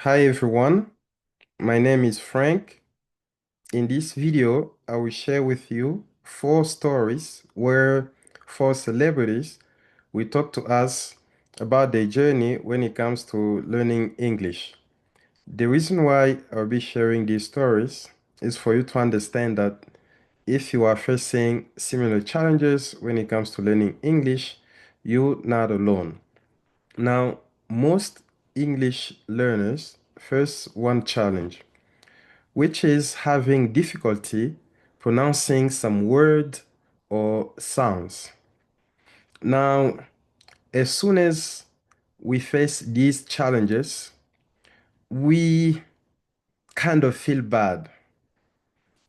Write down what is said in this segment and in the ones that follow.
Hi everyone, my name is Frank. In this video, I will share with you four stories where four celebrities will talk to us about their journey when it comes to learning English. The reason why I'll be sharing these stories is for you to understand that if you are facing similar challenges when it comes to learning English, you're not alone. Now, most English learners face one challenge, which is having difficulty pronouncing some words or sounds. Now, as soon as we face these challenges, we kind of feel bad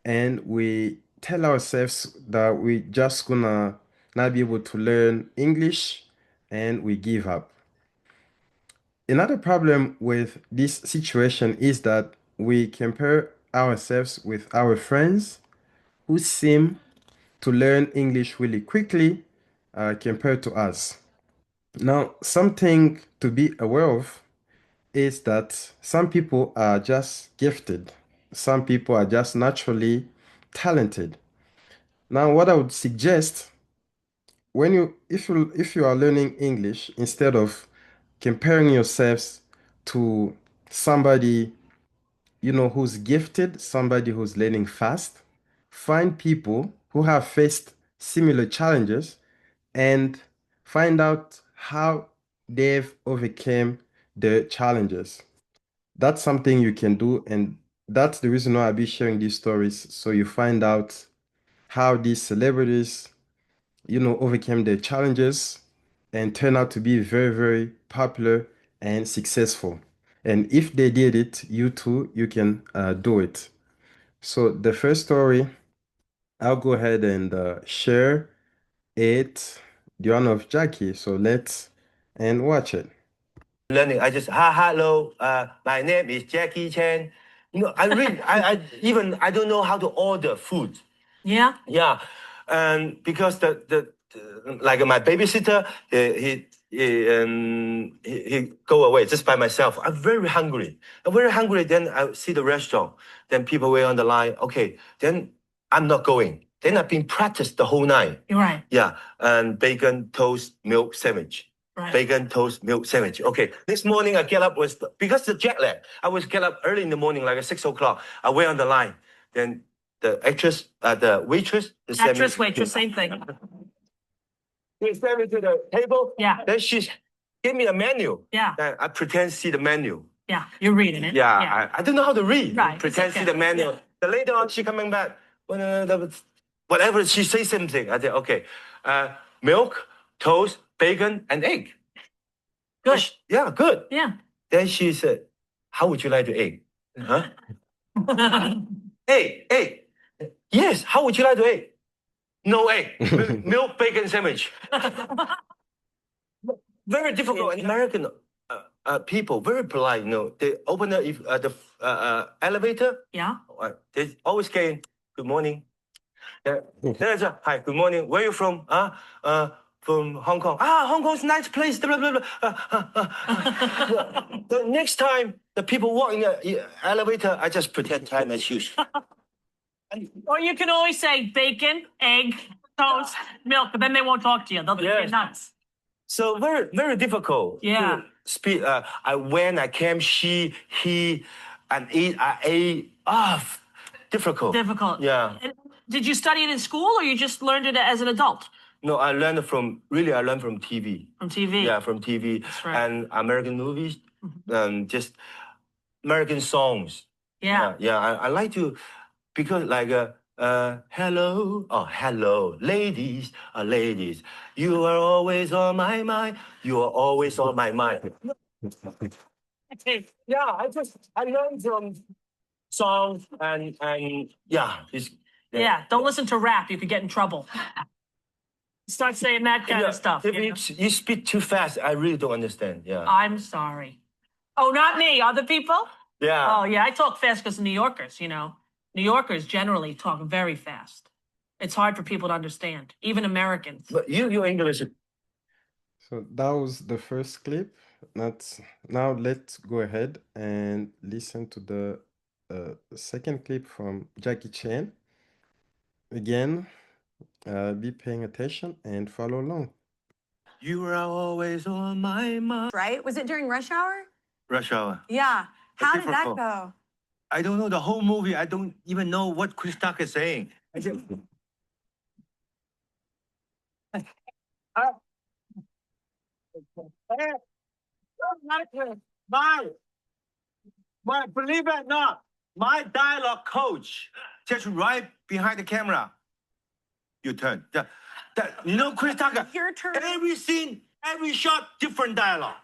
and we tell ourselves that we just gonna not be able to learn English and we give up. Another problem with this situation is that we compare ourselves with our friends who seem to learn English really quickly compared to us. Now, something to be aware of is that some people are just gifted, some people are just naturally talented. Now, what I would suggest when if you are learning English, instead of comparing yourselves to somebody who's gifted, somebody who's learning fast, find people who have faced similar challenges and find out how they've overcome the challenges. That's something you can do, and that's the reason why I'll be sharing these stories so you find out how these celebrities overcame their challenges and turned out to be very, very popular and successful. And if they did it, you too, you can do it. So the first story, I'll go ahead and share it, the one of Jackie. So let's and watch it. Learning. I just hello. My name is Jackie Chan. I really I don't know how to order food. Yeah. Yeah, and because like my babysitter, he go away just by myself. I'm very hungry. I'm very hungry. Then I see the restaurant. Then people were on the line. Okay, then I'm not going. Then I've been practiced the whole night. You're right. Yeah, and bacon toast milk sandwich. Right. Bacon toast milk sandwich. Okay. This morning I get up because the jet lag. I was get up early in the morning, like at 6 o'clock. I wait on the line. Then the actress, the waitress, Actress, waitress, same thing. She sent me to the table. Yeah. Then she gave me a menu. Yeah. Then I pretend to see the menu. Yeah. You're reading it. Yeah. I don't know how to read. Right. Pretend to see the menu. Yeah. Then later on, she coming back. Whatever she say something. I said, okay. Milk, toast, bacon, and egg. Good. Yeah, good. Yeah. Then she said, how would you like the egg? Huh? Egg. Yes, how would you like to eat? No egg. Milk, bacon sandwich. Very difficult. And American people, very polite, They open the elevator. Yeah. They always say, good morning. There's a, hi, good morning. Where are you from? From Hong Kong. Hong Kong's a nice place. Blah, blah, blah. The next time the people walk in the elevator, I just pretend to tie my shoes. Or you can always say bacon, egg, toast, milk, but then they won't talk to you. They'll get nuts. So very, very difficult. Yeah. To speak. I came, she, he, and eat, I ate. Difficult. Difficult. Yeah. And did you study it in school or you just learned it as an adult? No, I learned from TV. From TV? Yeah, from TV. That's right. And American movies, just American songs. Yeah. Yeah, I like to, because like, hello, ladies, ladies, you are always on my mind, you are always on my mind. Yeah, I learned from songs and yeah. Yeah, don't listen to rap, you could get in trouble. Start saying that kind of stuff. If you speak too fast, I really don't understand. Yeah. I'm sorry. Oh, not me, other people? Yeah. Oh, yeah, I talk fast because New Yorkers, New Yorkers generally talk very fast. It's hard for people to understand, even Americans. But your English. So that was the first clip. Now let's go ahead and listen to the second clip from Jackie Chan. Again, be paying attention and follow along. You are always on my mind. Right? Was it during Rush Hour? Rush Hour. Yeah. How did that difficult. go? I don't know the whole movie. I don't even know what Chris Tucker is saying. I just, believe it or not, my dialogue coach just right behind the camera. Your turn. You know, Chris Tucker. Your turn. Every scene, every shot, different dialogue.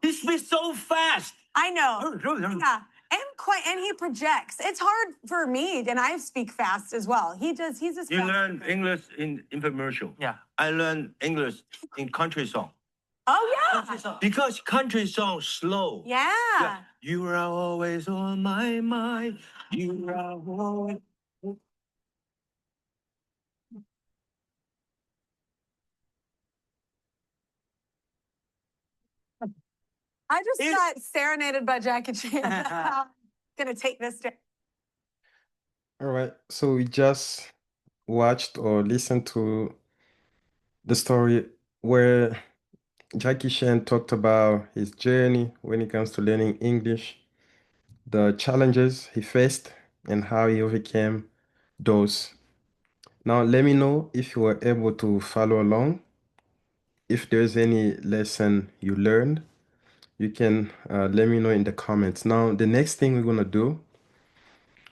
He speaks so fast. I know. Yeah. And he projects. It's hard for me, and I speak fast as well. He's just You fast. learn English in infomercial. Yeah. I learn English in country song. Oh yeah. Because country song slow. Yeah. You are always on my mind. You are always. I just got serenaded by Jackie Chan. Gonna take this down. All right, so we just watched or listened to the story where Jackie Chan talked about his journey when it comes to learning English, the challenges he faced, and how he overcame those. Now, let me know if you were able to follow along. If there's any lesson you learned, you can let me know in the comments. Now, the next thing we're gonna do,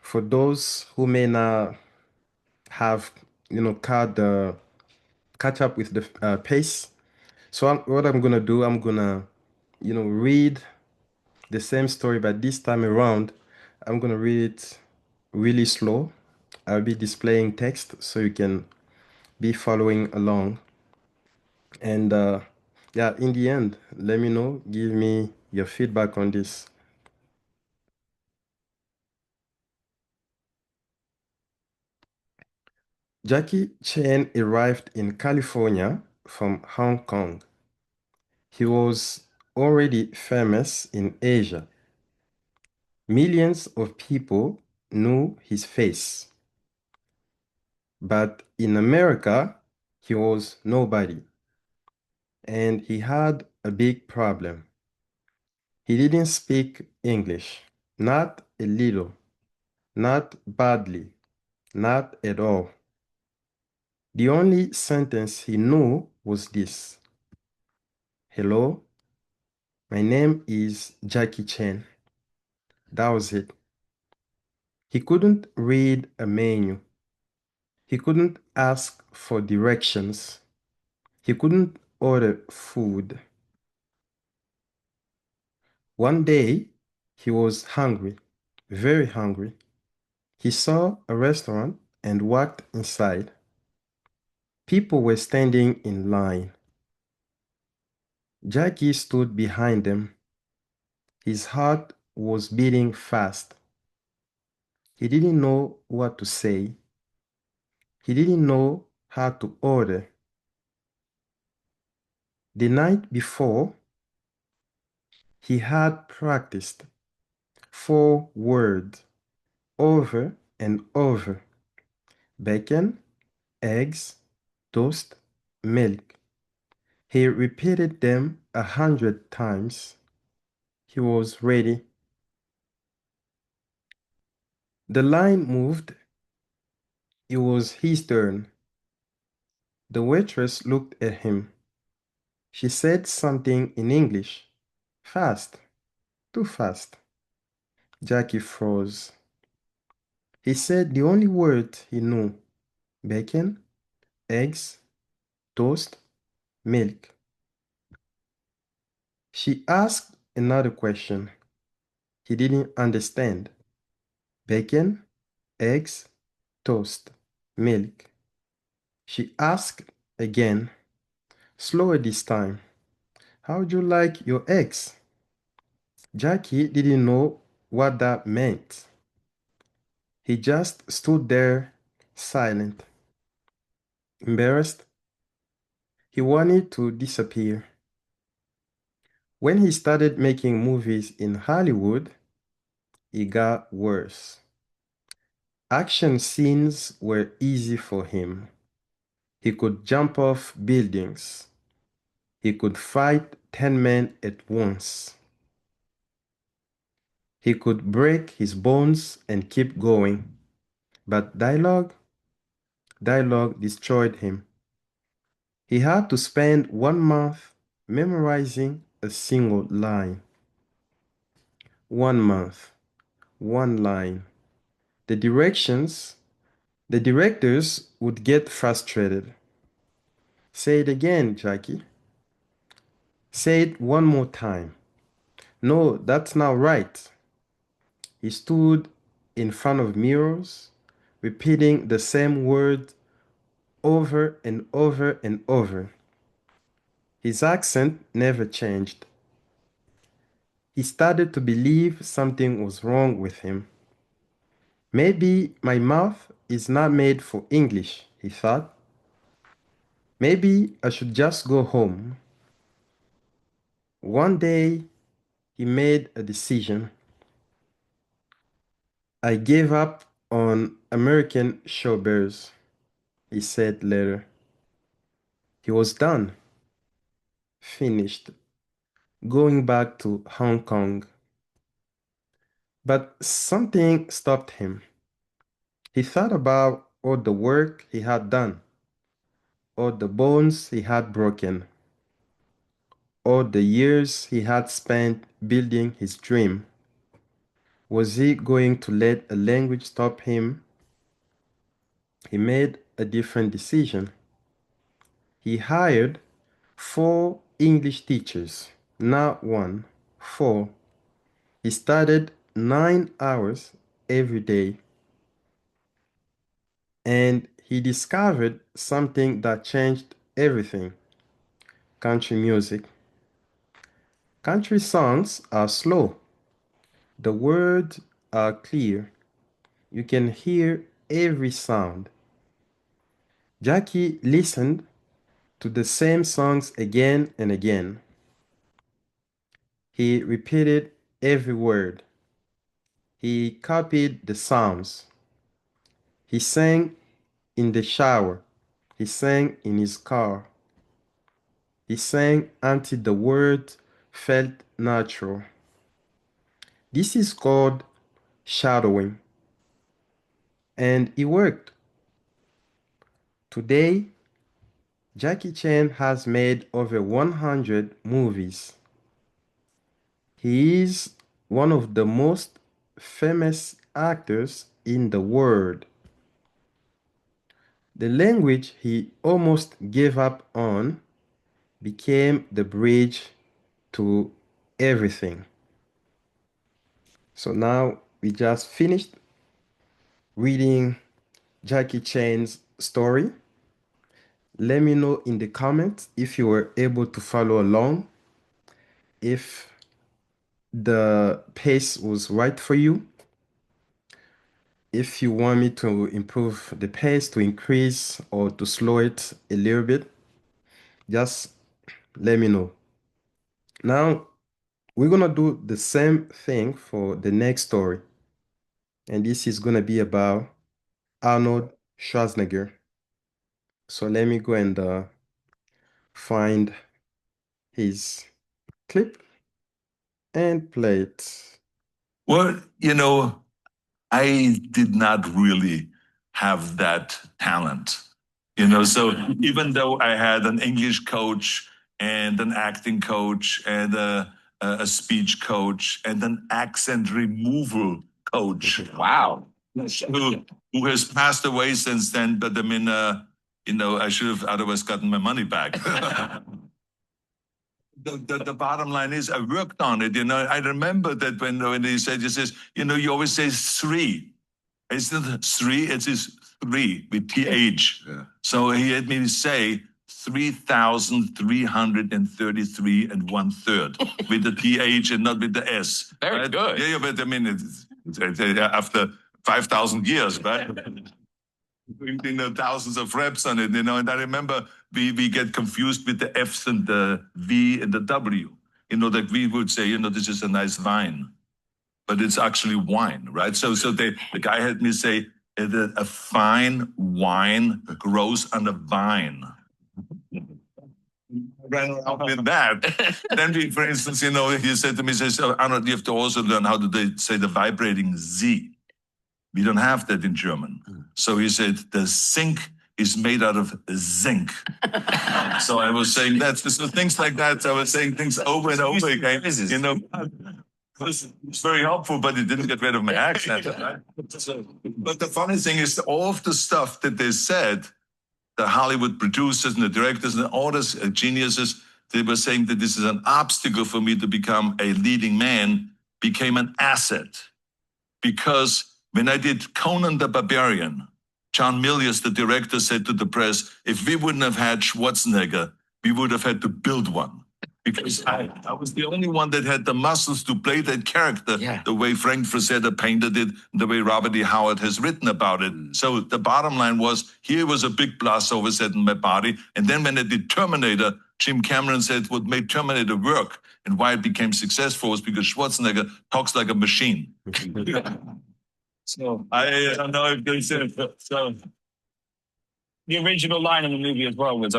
for those who may not have, catch up with the pace. So what I'm gonna do, I'm gonna, read the same story, but this time around, I'm gonna read it really slow. I'll be displaying text so you can be following along. And yeah, in the end, let me know, give me your feedback on this. Jackie Chan arrived in California from Hong Kong. He was already famous in Asia. Millions of people knew his face. But in America, he was nobody. And he had a big problem. He didn't speak English. Not a little. Not badly. Not at all. The only sentence he knew was this: "Hello, my name is Jackie Chan." That was it. He couldn't read a menu. He couldn't ask for directions. He couldn't order food. One day, he was hungry, very hungry. He saw a restaurant and walked inside. People were standing in line. Jackie stood behind them. His heart was beating fast. He didn't know what to say. He didn't know how to order. The night before, he had practiced 4 words over and over: bacon, eggs, toast, milk. He repeated them 100 times. He was ready. The line moved. It was his turn. The waitress looked at him. She said something in English. Fast. Too fast. Jackie froze. He said the only word he knew: bacon, eggs, toast, milk. She asked another question. He didn't understand. Bacon, eggs, toast, milk. She asked again, slower this time. "How would you like your eggs?" Jackie didn't know what that meant. He just stood there, silent, embarrassed. He wanted to disappear. When he started making movies in Hollywood, it got worse. Action scenes were easy for him. He could jump off buildings. He could fight 10 men at once. He could break his bones and keep going. But dialogue destroyed him. He had to spend 1 month memorizing a single line. 1 month, one line. The directors would get frustrated. Say it again, Jackie. Say it one more time. No, that's not right. He stood in front of mirrors, repeating the same word over and over and over. His accent never changed. He started to believe something was wrong with him. Maybe my mouth is not made for English, he thought. Maybe I should just go home. One day, he made a decision. I gave up on American showbiz, he said later. He was done, finished, going back to Hong Kong. But something stopped him. He thought about all the work he had done, all the bones he had broken, all the years he had spent building his dream. Was he going to let a language stop him? He made a different decision. He hired 4 English teachers, not 1, 4. He studied 9 hours every day. And he discovered something that changed everything: country music. Country songs are slow. The words are clear. You can hear every sound. Jackie listened to the same songs again and again. He repeated every word. He copied the sounds. He sang in the shower. He sang in his car. He sang until the words felt natural. This is called shadowing. And it worked. Today, Jackie Chan has made over 100 movies. He is one of the most famous actors in the world. The language he almost gave up on became the bridge to everything. So now we just finished reading Jackie Chan's story. Let me know in the comments if you were able to follow along, if the pace was right for you. If you want me to improve the pace, to increase or to slow it a little bit, just let me know. Now, we're gonna do the same thing for the next story. And this is gonna be about Arnold Schwarzenegger. So let me go and find his clip and play it. Well, I did not really have that talent, so even though I had an English coach and an acting coach and a speech coach and an accent removal coach. Wow. Who has passed away since then, but I mean, I should have otherwise gotten my money back. The bottom line is I worked on it. I remember that when he says, you always say 3. It's not 3, it is 3 with TH. Yeah. So he had me say 3,333 and 1/3 with the TH and not with the S. Very right? Good. Yeah, but I mean, it's after 5,000 years, right? Thousands of reps on it, and I remember we get confused with the F's and the V and the W. Like we would say, this is a nice wine, but it's actually wine, right? So the guy had me say, a fine wine grows on a vine. Ran around with that. Then we, for instance, he said to me, Arnold, you have to also learn how do they say the vibrating Z. We don't have that in German. So he said, the sink is made out of zinc. So I was saying that. So things like that. I was saying things over and over again. It's very helpful, but it didn't get rid of my accent. But the funny thing is, all of the stuff that they said, the Hollywood producers and the directors and all these geniuses, they were saying that this is an obstacle for me to become a leading man, became an asset. Because when I did Conan the Barbarian, John Milius, the director, said to the press, if we wouldn't have had Schwarzenegger, we would have had to build one. Because I was the only one that had the muscles to play that character the way Frank Frazetta painted it, the way Robert E. Howard has written about it. So the bottom line was, here was a big blast over set in my body. And then when I did Terminator, Jim Cameron said what made Terminator work and why it became successful was because Schwarzenegger talks like a machine. So I don't know if there's so the original line in the movie as well was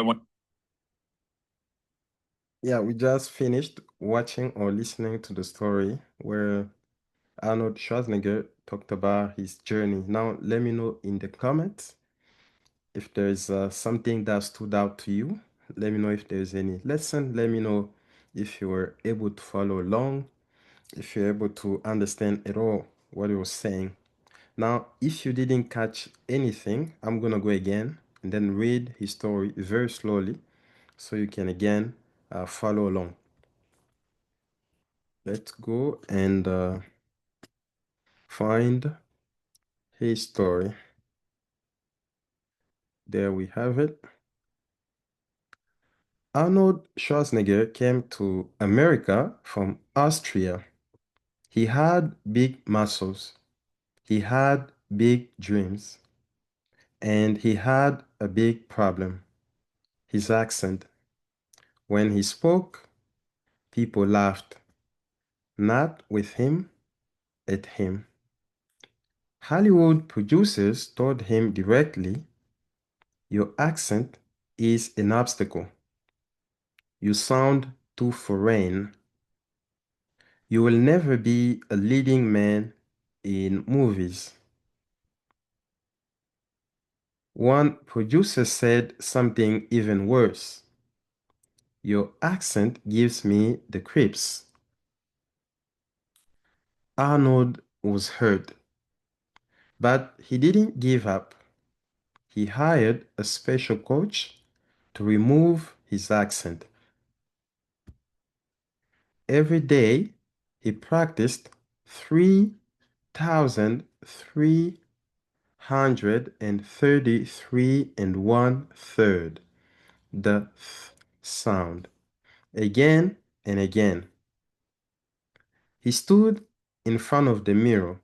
Yeah, we just finished watching or listening to the story where Arnold Schwarzenegger talked about his journey. Now, let me know in the comments if there's something that stood out to you. Let me know if there's any lesson. Let me know if you were able to follow along, if you're able to understand at all what he was saying. Now, if you didn't catch anything, I'm gonna go again and then read his story very slowly so you can again follow along. Let's go and find his story. There we have it. Arnold Schwarzenegger came to America from Austria. He had big muscles. He had big dreams. And he had a big problem, his accent. When he spoke, people laughed. Not with him, at him. Hollywood producers told him directly, your accent is an obstacle. You sound too foreign. You will never be a leading man in movies. One producer said something even worse. Your accent gives me the creeps. Arnold was hurt, but he didn't give up. He hired a special coach to remove his accent. Every day, he practiced 3,333 and 1/3, the th sound, again and again. He stood in front of the mirror,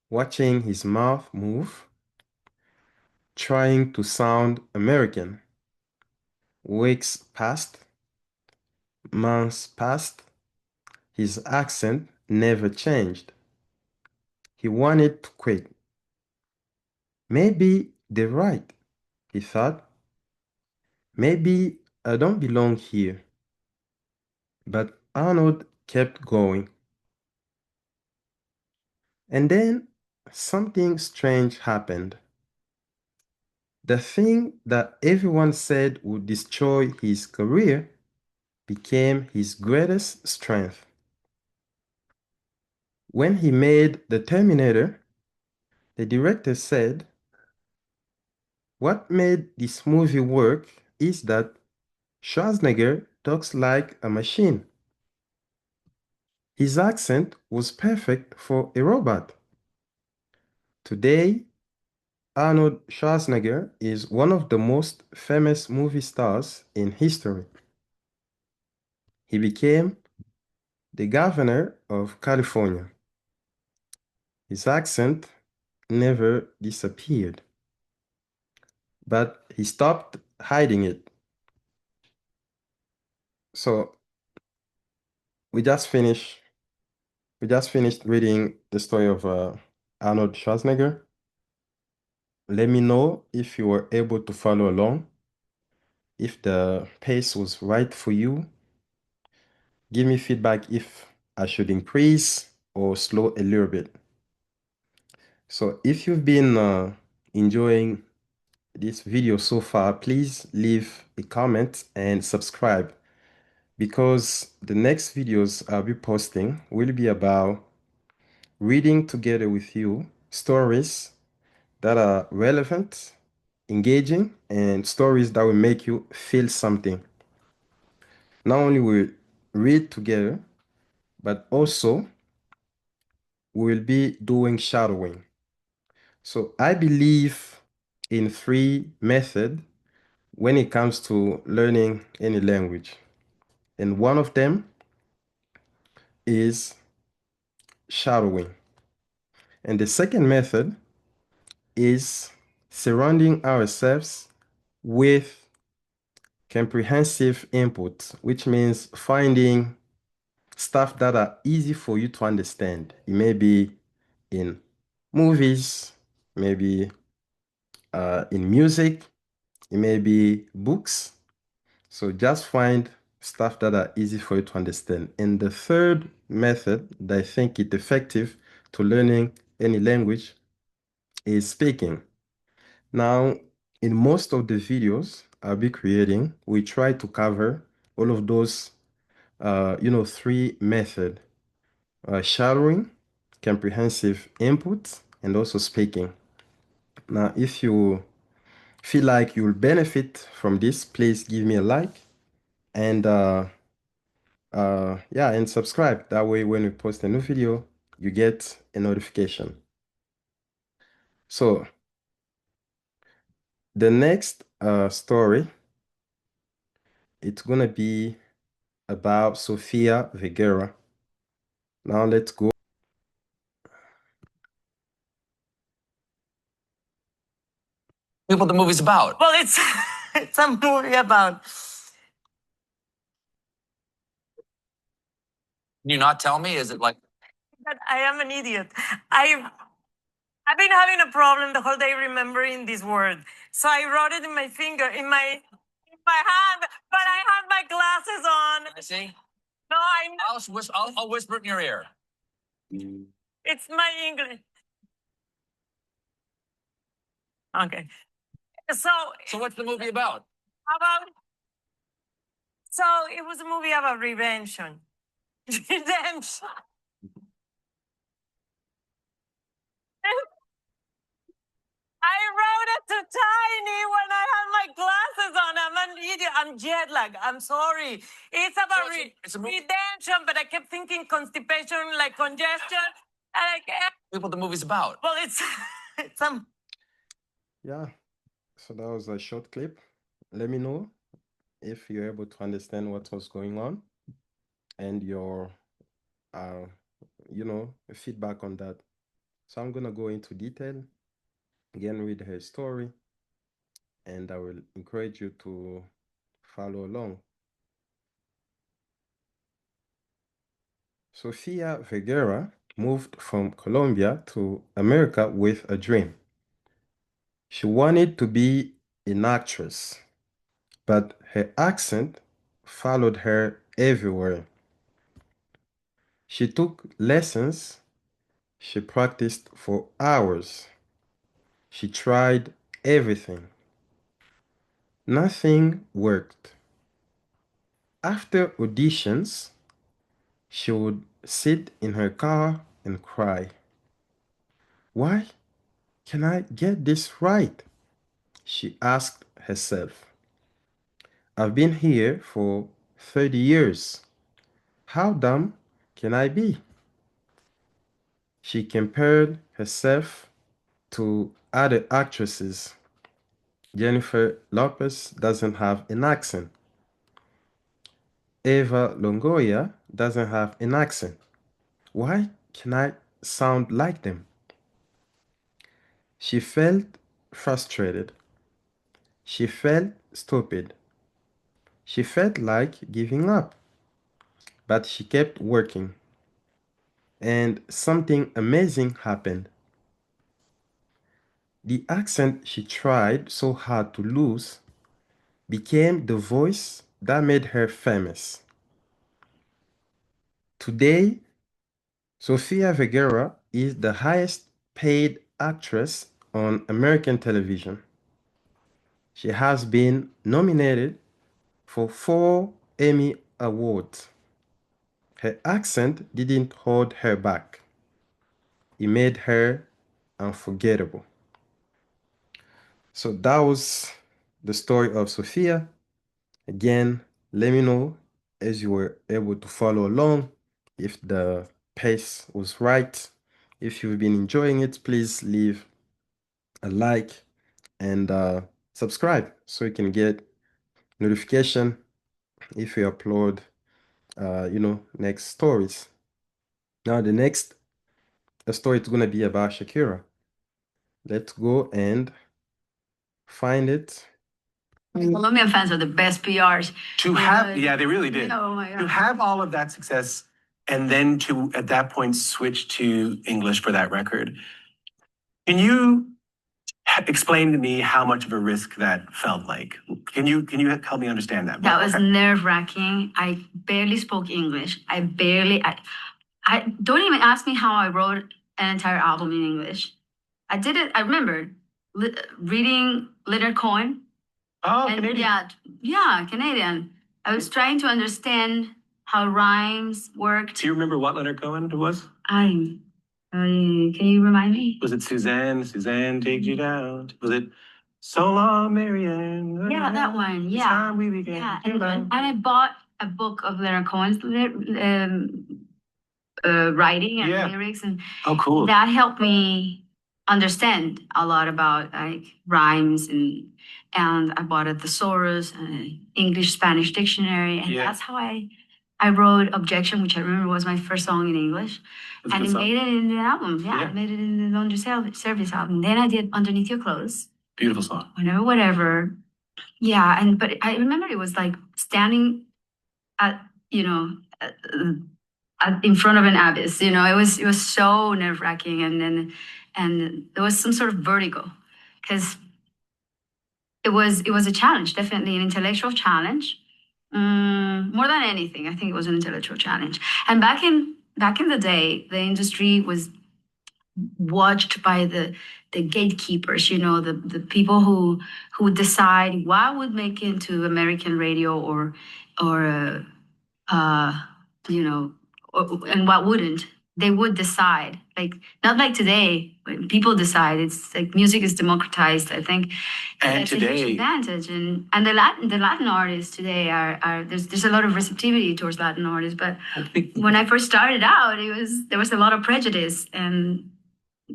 watching his mouth move, trying to sound American. Weeks passed, months passed, his accent never changed. He wanted to quit. Maybe they're right, he thought. Maybe I don't belong here. But Arnold kept going. And then something strange happened. The thing that everyone said would destroy his career became his greatest strength. When he made The Terminator, the director said, what made this movie work is that Schwarzenegger talks like a machine. His accent was perfect for a robot. Today, Arnold Schwarzenegger is one of the most famous movie stars in history. He became the governor of California. His accent never disappeared, but he stopped hiding it. So we just finished reading the story of Arnold Schwarzenegger. Let me know if you were able to follow along, if the pace was right for you. Give me feedback if I should increase or slow a little bit. So if you've been enjoying this video so far, please leave a comment and subscribe, because the next videos I'll be posting will be about reading together with you stories that are relevant, engaging, and stories that will make you feel something. Not only will we read together, but also we'll be doing shadowing. So I believe in three methods when it comes to learning any language. And one of them is shadowing. And the second method is surrounding ourselves with comprehensive input, which means finding stuff that are easy for you to understand. It may be in movies, maybe in music, it may be books. So just find stuff that are easy for you to understand. And the third method that I think is effective to learning any language is speaking. Now, in most of the videos I'll be creating, we try to cover all of those, three methods: shadowing, comprehensive input, and also speaking. Now, if you feel like you'll benefit from this, please give me a like and yeah, and subscribe. That way, when we post a new video, you get a notification. So the next story, it's gonna be about Sofía Vergara. Now let's go. What the movie's about? Well, it's it's a movie about. Can you not tell me? Is it like But I am an idiot. I've been having a problem the whole day remembering this word. So I wrote it in my finger, in my hand, but I have my glasses on. I see? No, I know I'll whisper it in your ear. it's my English. Okay. So So what's the movie about? about so it was a movie about redemption. Redemption. I wrote it too tiny when I had my glasses on. I'm an idiot. I'm jet lag. I'm sorry. It's about it's a movie. redemption, but I kept thinking constipation, like congestion. And I kept, What the movie's about? well, it's some. Yeah, so that was a short clip. Let me know if you're able to understand what was going on and your, uh, feedback on that. So I'm gonna go into detail, again, read her story, and I will encourage you to follow along. Sofía Vergara moved from Colombia to America with a dream. She wanted to be an actress, but her accent followed her everywhere. She took lessons, she practiced for hours. She tried everything. Nothing worked. After auditions, she would sit in her car and cry. Why can I get this right? She asked herself. I've been here for 30 years. How dumb can I be? She compared herself to other actresses. Jennifer Lopez doesn't have an accent. Eva Longoria doesn't have an accent. Why can I sound like them? She felt frustrated. She felt stupid. She felt like giving up. but she kept working. And something amazing happened. The accent she tried so hard to lose became the voice that made her famous. Today, Sofía Vergara is the highest paid actress on American television. She has been nominated for 4 Emmy Awards. Her accent didn't hold her back. It made her unforgettable. So that was the story of Sofía. Again, let me know as you were able to follow along if the pace was right. If you've been enjoying it, please leave a like and subscribe so you can get notification if we upload next stories. Now the next story is going to be about Shakira. Let's go and find it. Colombian fans are the best PRs. Yeah, they really did. Oh my To God. have all of that success and then to, at that point, switch to English for that record. Can you explain to me how much of a risk that felt like? Can you help me understand that? That was nerve-wracking. I barely spoke English. I don't even ask me how I wrote an entire album in English. I did it. I remember reading Leonard Cohen. Oh, And Canadian. yeah, Canadian. I was trying to understand how rhymes worked. Do you remember what Leonard Cohen it was? Can you remind me? Was it Suzanne? Suzanne takes you down. Was it So Long, Marianne? Yeah, that one. It's Yeah. time we began Yeah, to and I bought a book of Leonard Cohen's writing and Yeah. lyrics, and Oh, cool. that helped me understand a lot about like rhymes, and I bought a thesaurus, an English Spanish dictionary, and Yeah. that's how I wrote Objection, which I remember was my first song in English, That's a and good it song. made it in the album. Yeah, Yeah. it made it in the Laundry Service album. Then I did Underneath Your Clothes, Beautiful song. whatever. Yeah, but I remember it was like standing at in front of an abyss. It was so nerve wracking, and there was some sort of vertigo because it was a challenge, definitely an intellectual challenge. More than anything, I think it was an intellectual challenge. And back in the day, the industry was watched by the gatekeepers, the people who would decide what would make it into American radio or uh, you know, and what wouldn't. They would decide, like not like today when people decide. It's like music is democratized. I think And that's a huge today, advantage. And the Latin artists today are there's a lot of receptivity towards Latin artists. But when I first started out, there was a lot of prejudice and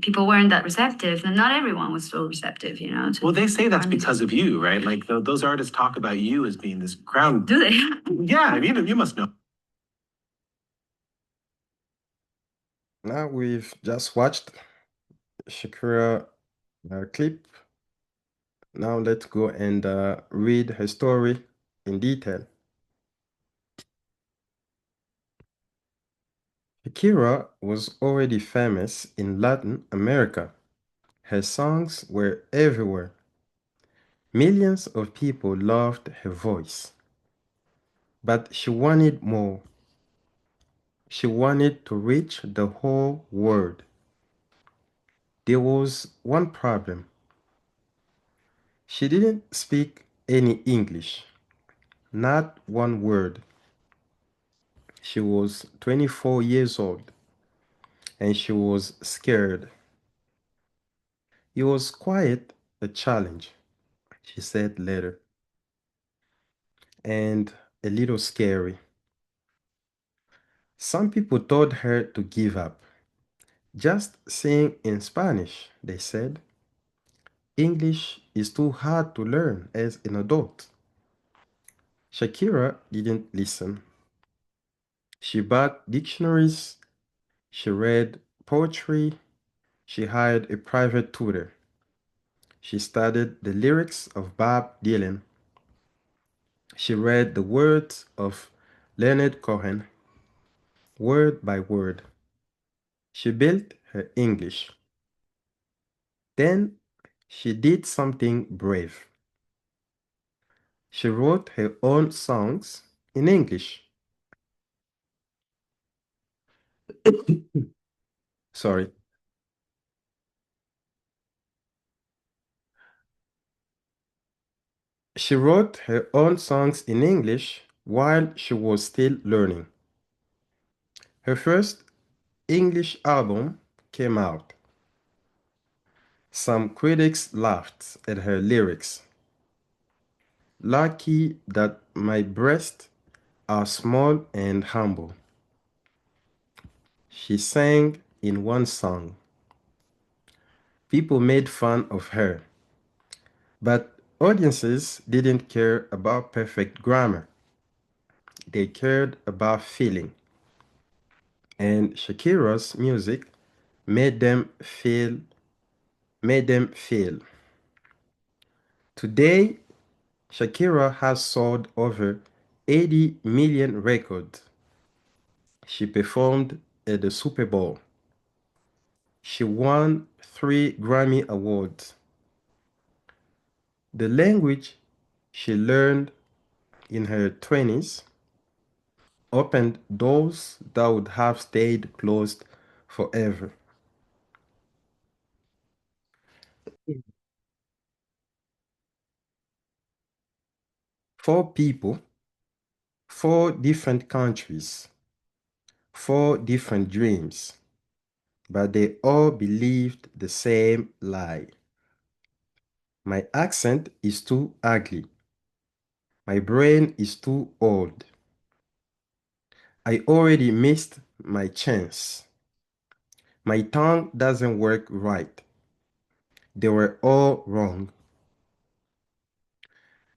people weren't that receptive, and not everyone was so receptive. well, they say that's because of you, right? Like those artists talk about you as being this ground. Do they? Yeah, I mean, you must know. Now we've just watched Shakira clip. Now let's go and read her story in detail. Shakira was already famous in Latin America. Her songs were everywhere. Millions of people loved her voice. But she wanted more. She wanted to reach the whole world. There was one problem. She didn't speak any English, not one word. She was 24 years old and she was scared. It was quite a challenge, she said later, and a little scary. Some people told her to give up. Just sing in Spanish, they said. English is too hard to learn as an adult. Shakira didn't listen. She bought dictionaries, she read poetry, she hired a private tutor. She studied the lyrics of Bob Dylan. She read the words of Leonard Cohen. word by word. She built her English. Then she did something brave. She wrote her own songs in English. Sorry. She wrote her own songs in English while she was still learning. Her first English album came out. Some critics laughed at her lyrics. Lucky that my breasts are small and humble. She sang in one song. People made fun of her, but audiences didn't care about perfect grammar. They cared about feeling. And Shakira's music made them feel made them feel. Today, Shakira has sold over 80 million records. She performed at the Super Bowl. She won 3 Grammy Awards. The language she learned in her 20s opened doors that would have stayed closed forever. Four people, 4 different countries, 4 different dreams, but they all believed the same lie. My accent is too ugly. My brain is too old. I already missed my chance. My tongue doesn't work right. They were all wrong.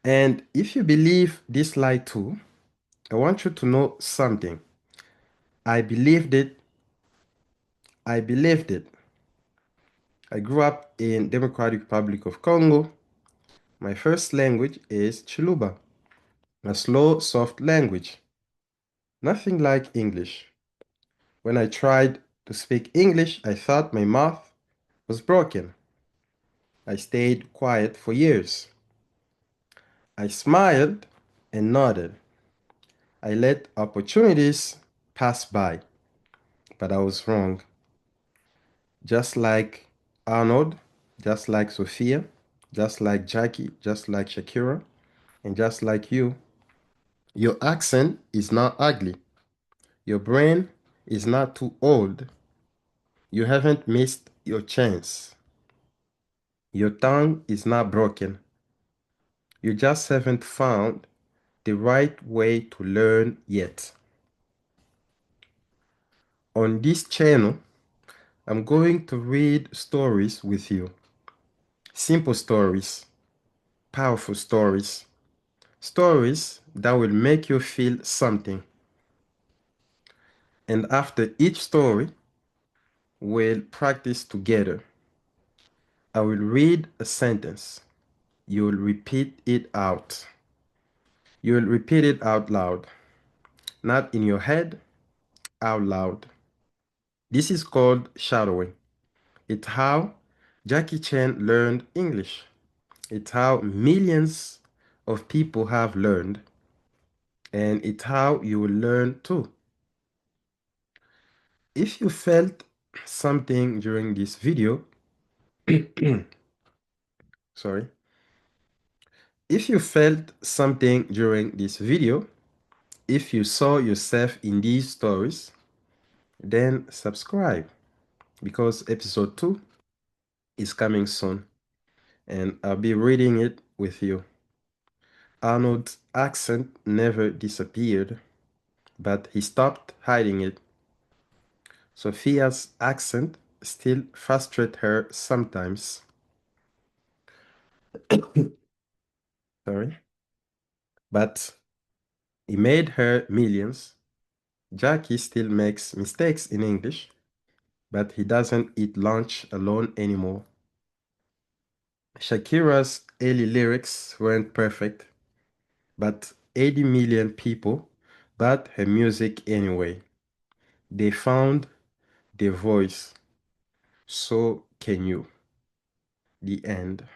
And if you believe this lie too, I want you to know something. I believed it. I believed it. I grew up in Democratic Republic of Congo. My first language is Chiluba, a slow, soft language. Nothing like English. When I tried to speak English, I thought my mouth was broken. I stayed quiet for years. I smiled and nodded. I let opportunities pass by, but I was wrong. Just like Arnold, just like Sofia, just like Jackie, just like Shakira, and just like you. Your accent is not ugly. Your brain is not too old. You haven't missed your chance. Your tongue is not broken. You just haven't found the right way to learn yet. On this channel, I'm going to read stories with you. Simple stories, powerful stories, stories that will make you feel something. And after each story, we'll practice together. I will read a sentence. You'll repeat it out. You'll repeat it out loud, not in your head, out loud. This is called shadowing. It's how Jackie Chan learned English. It's how millions of people have learned, and it's how you will learn too. If you felt something during this video, sorry, if you felt something during this video, if you saw yourself in these stories, then subscribe because episode 2 is coming soon and I'll be reading it with you. Arnold's accent never disappeared, but he stopped hiding it. Sophia's accent still frustrates her sometimes. Sorry. But he made her millions. Jackie still makes mistakes in English, but he doesn't eat lunch alone anymore. Shakira's early lyrics weren't perfect, but 80 million people bought her music anyway. They found their voice. So can you. The end.